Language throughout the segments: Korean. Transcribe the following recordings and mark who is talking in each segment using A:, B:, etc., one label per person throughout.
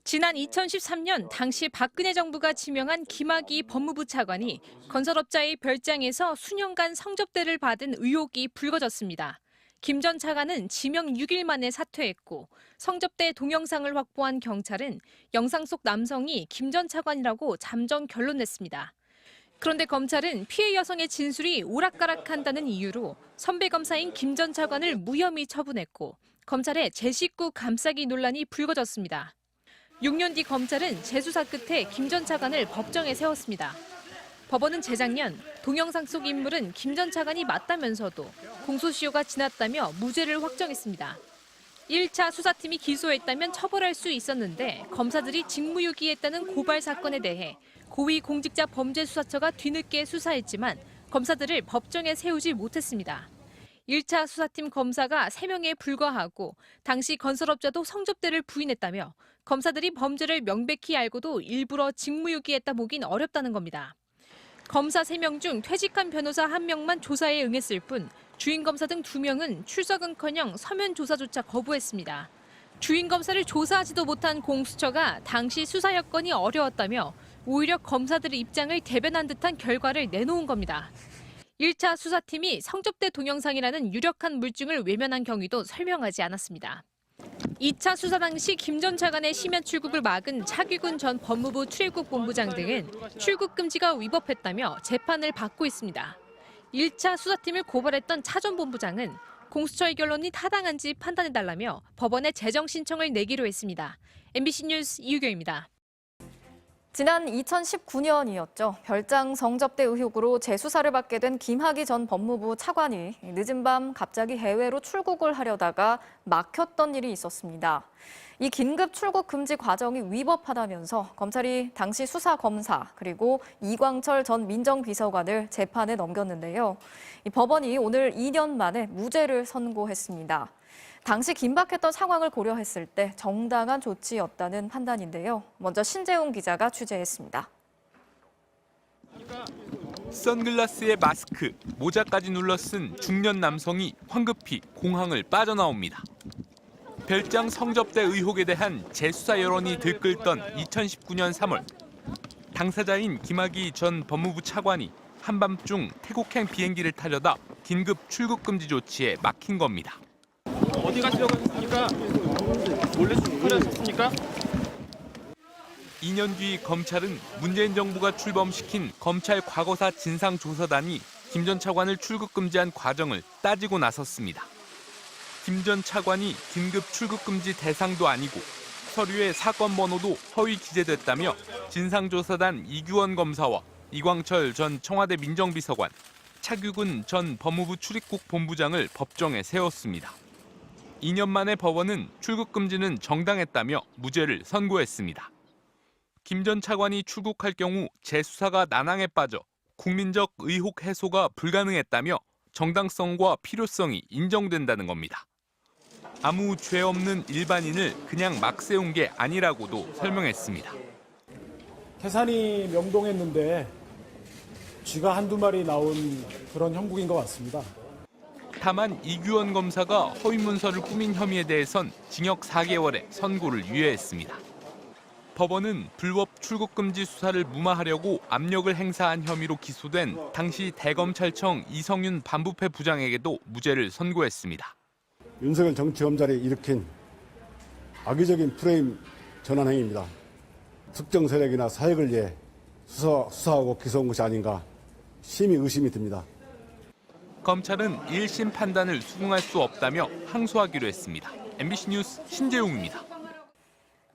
A: 지난 2013년 당시 박근혜 정부가 지명한 김학의 법무부 차관이 건설업자의 별장에서 수년간 성접대를 받은 의혹이 불거졌습니다. 김 전 차관은 지명 6일 만에 사퇴했고 성접대 동영상을 확보한 경찰은 영상 속 남성이 김 전 차관이라고 잠정 결론냈습니다. 그런데 검찰은 피해 여성의 진술이 오락가락한다는 이유로 선배 검사인 김 전 차관을 무혐의 처분했고 검찰의 제 식구 감싸기 논란이 불거졌습니다. 6년 뒤 검찰은 재수사 끝에 김 전 차관을 법정에 세웠습니다. 법원은 재작년 동영상 속 인물은 김 전 차관이 맞다면서도 공소시효가 지났다며 무죄를 확정했습니다. 1차 수사팀이 기소했다면 처벌할 수 있었는데 검사들이 직무유기했다는 고발 사건에 대해 고위공직자범죄수사처가 뒤늦게 수사했지만 검사들을 법정에 세우지 못했습니다. 1차 수사팀 검사가 3명에 불과하고 당시 건설업자도 성접대를 부인했다며 검사들이 범죄를 명백히 알고도 일부러 직무유기했다 보긴 어렵다는 겁니다. 검사 3명 중 퇴직한 변호사 1명만 조사에 응했을 뿐 주인 검사 등 2명은 출석은커녕 서면 조사조차 거부했습니다. 주인 검사를 조사하지도 못한 공수처가 당시 수사 여건이 어려웠다며 오히려 검사들의 입장을 대변한 듯한 결과를 내놓은 겁니다. 1차 수사팀이 성접대 동영상이라는 유력한 물증을 외면한 경위도 설명하지 않았습니다. 2차 수사 당시 김 전 차관의 심야 출국을 막은 차규근 전 법무부 출입국 본부장 등은 출국 금지가 위법했다며 재판을 받고 있습니다. 1차 수사팀을 고발했던 차 전 본부장은 공수처의 결론이 타당한지 판단해달라며 법원에 재정 신청을 내기로 했습니다. MBC 뉴스 이유경입니다.
B: 지난 2019년이었죠. 별장 성접대 의혹으로 재수사를 받게 된 김학의 전 법무부 차관이 늦은 밤 갑자기 해외로 출국을 하려다가 막혔던 일이 있었습니다. 이 긴급 출국 금지 과정이 위법하다면서 검찰이 당시 수사 검사 그리고 이광철 전 민정비서관을 재판에 넘겼는데요. 이 법원이 오늘 2년 만에 무죄를 선고했습니다. 당시 긴박했던 상황을 고려했을 때 정당한 조치였다는 판단인데요. 먼저 신재웅 기자가 취재했습니다.
C: 선글라스에 마스크, 모자까지 눌러쓴 중년 남성이 황급히 공항을 빠져나옵니다. 별장 성접대 의혹에 대한 재수사 여론이 들끓던 2019년 3월, 당사자인 김학의 전 법무부 차관이 한밤중 태국행 비행기를 타려다 긴급 출국 금지 조치에 막힌 겁니다.
D: 어디 가시려고 하셨습니까? 몰래 출국을 하셨습니까?
C: 2년 뒤 검찰은 문재인 정부가 출범시킨 검찰 과거사 진상조사단이 김 전 차관을 출국 금지한 과정을 따지고 나섰습니다. 김 전 차관이 긴급 출국 금지 대상도 아니고 서류에 사건 번호도 허위 기재됐다며 진상조사단 이규원 검사와 이광철 전 청와대 민정비서관, 차규근 전 법무부 출입국 본부장을 법정에 세웠습니다. 2년 만에 법원은 출국 금지는 정당했다며 무죄를 선고했습니다. 김 전 차관이 출국할 경우 재수사가 난항에 빠져 국민적 의혹 해소가 불가능했다며 정당성과 필요성이 인정된다는 겁니다. 아무 죄 없는 일반인을 그냥 막 세운 게 아니라고도 설명했습니다.
E: 태산이 명동했는데 쥐가 한두 마리 나온 그런 형국인 것 같습니다.
C: 다만 이규원 검사가 허위 문서를 꾸민 혐의에 대해선 징역 4개월에 선고를 유예했습니다. 법원은 불법 출국 금지 수사를 무마하려고 압력을 행사한 혐의로 기소된 당시 대검찰청 이성윤 반부패 부장에게도 무죄를 선고했습니다.
F: 윤석열 정치검찰이 일으킨 악의적인 프레임 전환 행위입니다. 특정 세력이나 사익을 위해 수사하고 기소한 것이 아닌가 심히 의심이 듭니다.
C: 검찰은 1심 판단을 수긍할 수 없다며 항소하기로 했습니다. MBC 뉴스 신재웅입니다.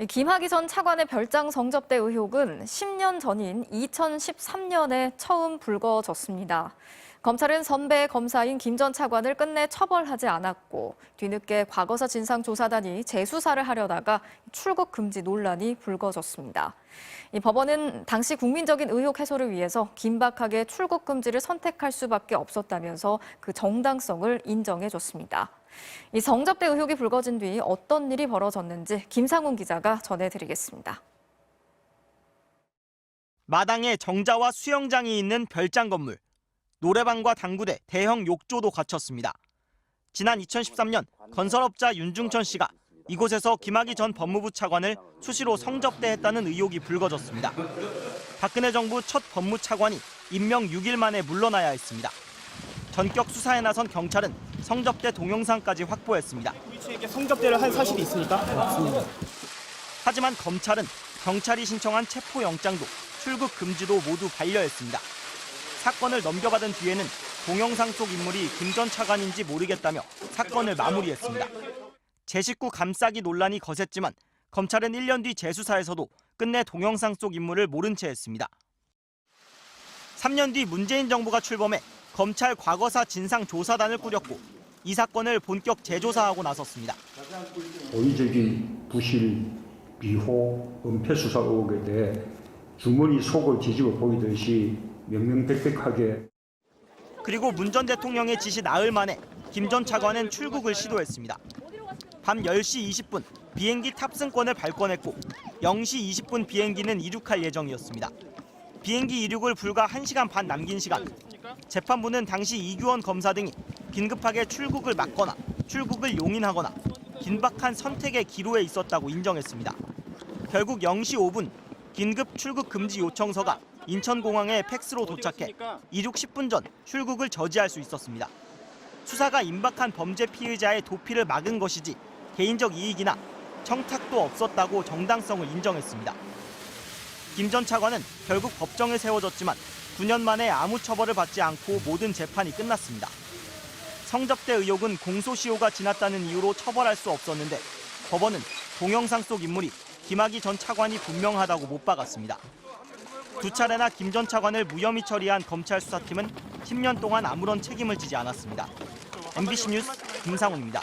B: 김학의 전 차관의 별장 성접대 의혹은 10년 전인 2013년에 처음 불거졌습니다. 검찰은 선배 검사인 김 전 차관을 끝내 처벌하지 않았고 뒤늦게 과거사 진상조사단이 재수사를 하려다가 출국 금지 논란이 불거졌습니다. 이 법원은 당시 국민적인 의혹 해소를 위해서 긴박하게 출국 금지를 선택할 수밖에 없었다면서 그 정당성을 인정해줬습니다. 이 성접대 의혹이 불거진 뒤 어떤 일이 벌어졌는지 김상훈 기자가 전해드리겠습니다.
G: 마당에 정자와 수영장이 있는 별장 건물. 노래방과 당구대, 대형 욕조도 갖췄습니다. 지난 2013년 건설업자 윤중천 씨가 이곳에서 김학의 전 법무부 차관을 수시로 성접대했다는 의혹이 불거졌습니다. 박근혜 정부 첫 법무차관이 임명 6일 만에 물러나야 했습니다. 전격 수사에 나선 경찰은 성접대 동영상까지 확보했습니다.
D: 후이치에게 성접대를 한 사실이 있습니까? 맞습니다.
G: 하지만 검찰은 경찰이 신청한 체포영장도 출국 금지도 모두 반려했습니다. 사건을 넘겨받은 뒤에는 동영상 속 인물이 김 전 차관인지 모르겠다며 사건을 마무리했습니다. 제 식구 감싸기 논란이 거셌지만 검찰은 1년 뒤 재수사에서도 끝내 동영상 속 인물을 모른 채 했습니다. 3년 뒤 문재인 정부가 출범해 검찰 과거사 진상조사단을 꾸렸고 이 사건을 본격 재조사하고 나섰습니다.
H: 고의적인 부실, 비호, 은폐 수사 의혹에 대해 주머니 속을 뒤집어 보이듯이 명명백백하게.
G: 그리고 문 전 대통령의 지시 나흘 만에 김 전 차관은 출국을 시도했습니다. 밤 10시 20분 비행기 탑승권을 발권했고 0시 20분 비행기는 이륙할 예정이었습니다. 비행기 이륙을 불과 1시간 반 남긴 시간, 재판부는 당시 이규원 검사 등이 긴급하게 출국을 막거나 출국을 용인하거나 긴박한 선택의 기로에 있었다고 인정했습니다. 결국 0시 5분 긴급 출국 금지 요청서가 인천공항에 팩스로 도착해 이륙 10분 전 출국을 저지할 수 있었습니다. 수사가 임박한 범죄 피의자의 도피를 막은 것이지 개인적 이익이나 청탁도 없었다고 정당성을 인정했습니다. 김 전 차관은 결국 법정에 세워졌지만 9년 만에 아무 처벌을 받지 않고 모든 재판이 끝났습니다. 성접대 의혹은 공소시효가 지났다는 이유로 처벌할 수 없었는데 법원은 동영상 속 인물이 김학의 전 차관이 분명하다고 못 박았습니다. 두 차례나 김 전 차관을 무혐의 처리한 검찰 수사팀은 10년 동안 아무런 책임을 지지 않았습니다. MBC 뉴스 김상훈입니다.